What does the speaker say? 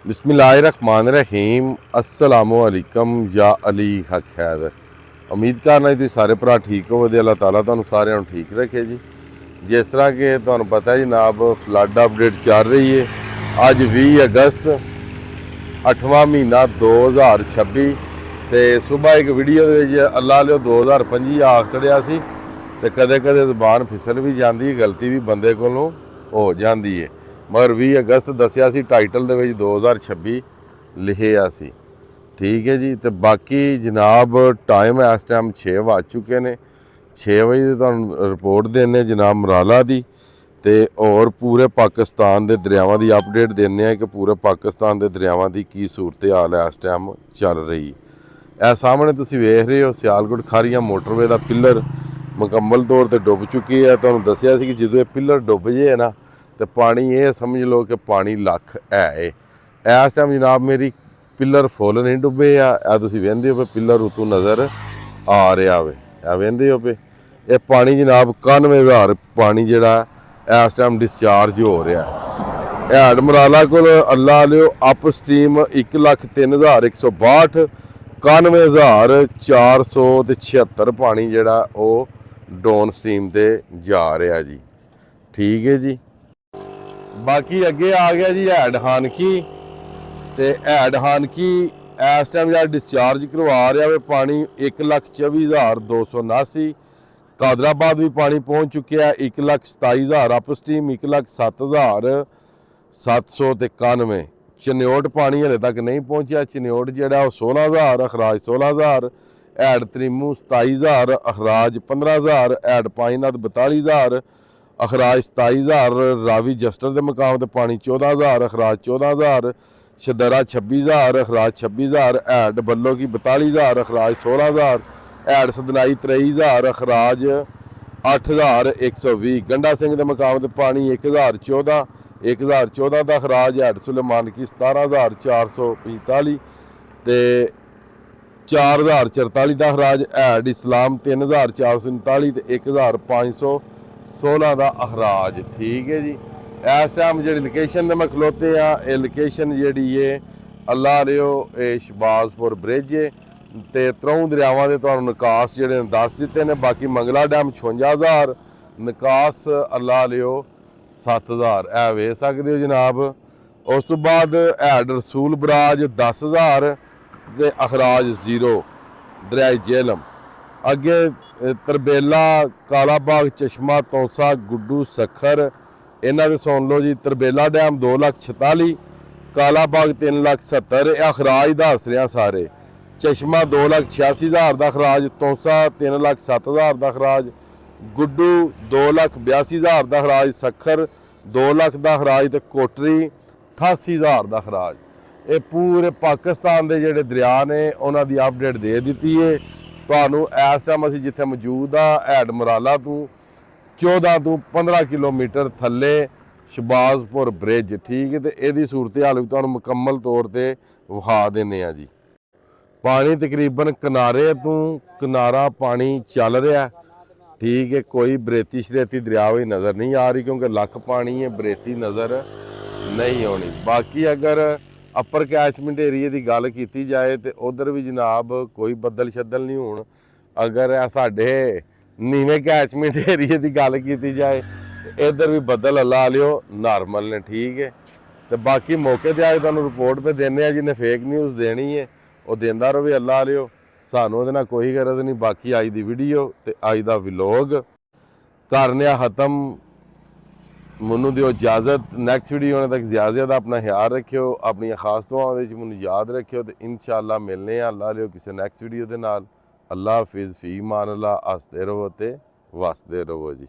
बिस्मिल्लाहिर्रहमानिर्रहीम अस्सलामुअलैकुम या अली हक हैदर। उम्मीद करना जी सारे भरा ठीक हो अल्लाह ताला तुहानू सारिਆਂ ਨੂੰ ठीक रखे जी। जिस तरह के तुहानू पता है जनाब फ्लड अपडेट चल रही है। अज 20 अगस्त 8वां महीना 2026 तो सुबह एक वीडियो अल्लाह लियो 2025 आख छड़िया सी ते कदे कदे ज़बान फिसल भी जाती, गलती भी बंदे कोलों हो जाती है। मगर 20 अगस्त दसिया सी टाइटल दे विच 2026 लिखिया सी। ठीक है जी। तो बाकी जनाब टाइम इस टाइम 6 वज चुके ने। 6 बजे तुहानू रिपोर्ट देने जनाब मराला दी ते और पूरे पाकिस्तान के दरियावां की अपडेट देने कि पूरे पाकिस्तान के दरियावां की की सूरत हाल है इस टाइम चल रही है। सामने तुसीं वेख रहे हो सियालकोट खारियां मोटरवे का पिलर मुकम्मल तौर पर डुब चुकी है। तुहानू दसिया सी कि जो पिलर डुब जाए ना तो पानी ये समझ लो कि पानी लख है। इस टाइम जनाब मेरी पिलर फुल नहीं डुबे आ तुसीं वेंदे हो पे पिलर उतों नज़र आ रहा वे वेंदे हो पे ये पानी जनाब 91,000 पानी जिहड़ा इस टाइम डिस्चार्ज हो रहा है। हैड मराला को अल्लाह लियो अप स्ट्रीम 1,03,162 91,476 पानी जिहड़ा वो डाउन स्ट्रीम ते जा रहा जी। ठीक है जी। बाकी अगे आ गया जी हैड हानकी ते हैड हानकी इस टाइम जरा डिस्चार्ज करवा रहा है पानी 1,24,279। कादराबाद भी पानी पहुँच चुके हैं 1,27,000 अप स्ट्रीम 1,07,791। चन्योट पानी हले तक नहीं पहुँचा। चन्योट जोड़ा 16,000 अखराज 16,000। हैड त्रिमू 27,000 अखराज 15,000। हैड पाईनाथ 42,000 अखराज 27,000। रावी जस्टर के मुकाम पर पानी 14,000 अखराज 14,000। शदरा 26,000 अखराज 26,000। हैड बल्लो की 42,000 अखराज 16,000। हैड सदनाई 23,000 अखराज 8,120। गंडा सिंह के मुकाम पर पानी 1,014 का अखराज। हैड सुलेमान की 17,445 तो 4,044 का अखराज। हैड इस्लाम 3,439 तो 1,516 का अखराज। ठीक है जी। इस टाइम जी लोकेशन मैं खलोते हैं ये लोकेशन जी है अल्लाह लियो शबाजपुर ब्रिज है तो त्रौं दरियावां के तुहानू निकास जोड़े दस दिते ने। बाकी मंगला डैम 56,000 निकास अल्लाह लियो 7,000 है वेख सकते हो जनाब। उस तो बाद हैड रसूल बराज 10,000 तो अखराज 0 दरियाई जेलम। अगे तरबेला कालाबाग चश्मा तौसा गुड्डू सखर इन्हों के सुन लो जी। तरबेला डैम 2,46,000 कालाबाग 3,70,000 अखराज दस रहा सारे। चश्मा 2,86,000 का अखराज। तौसा 3,07,000 का अखराज। गुड्डू 2,82,000 का अखराज। सखर 2 लाख का अखराज तो कोटरी 88,000 का अखराज। ये पूरे पाकिस्तान के जोड़े दरिया ने उन्होंने अपडेट दे दी है तुहानू। इस टाइम असीं जिथे मौजूद हाँ हैड मराला तो 14 तो 15 किलोमीटर थले शबाजपुर ब्रिज। ठीक है। तो यदी सूरत हाल भी तुहानू मुकम्मल तौर पर विखा देने जी। पानी तकरीबन किनारे तो किनारा पानी चल रहा। ठीक है। कोई बरेती शरेती दरिया हुई नज़र नहीं आ रही क्योंकि लख पानी है, बरेती नज़र नहीं आनी। बाकी अगर अपर कैचमेंट एरिए की गल की जाए तो उधर भी जनाब कोई बदल शदल नहीं होण। अगर साढ़े नीवें कैचमेंट एरिए की गल की जाए इधर भी बदल अल्लाह लियो नॉर्मल ने। ठीक है। तो बाकी मौके पर अज तुहानू रिपोर्ट पे देने जिन्हें फेक न्यूज़ देनी है वो देंदा रहे अल्लाह लियो। सानू उहदे नाल कोई गरज नहीं। बाकी अज की वीडियो तो अज का व्लॉग करने खत्म। मैनू दिओ इजाजत। नैक्सट वीडियो होने तक इजाजत। अपना ख्याल रखियो, अपनी खास दुआओं मैनू याद रखियो तो इंशाअल्लाह मिलने अल्लाह लियो किसी नैक्सट वीडियो के नाल। अल्लाह हाफिज़। फी मान अल्लाह। हसदे रहो तो वसदे रहो जी।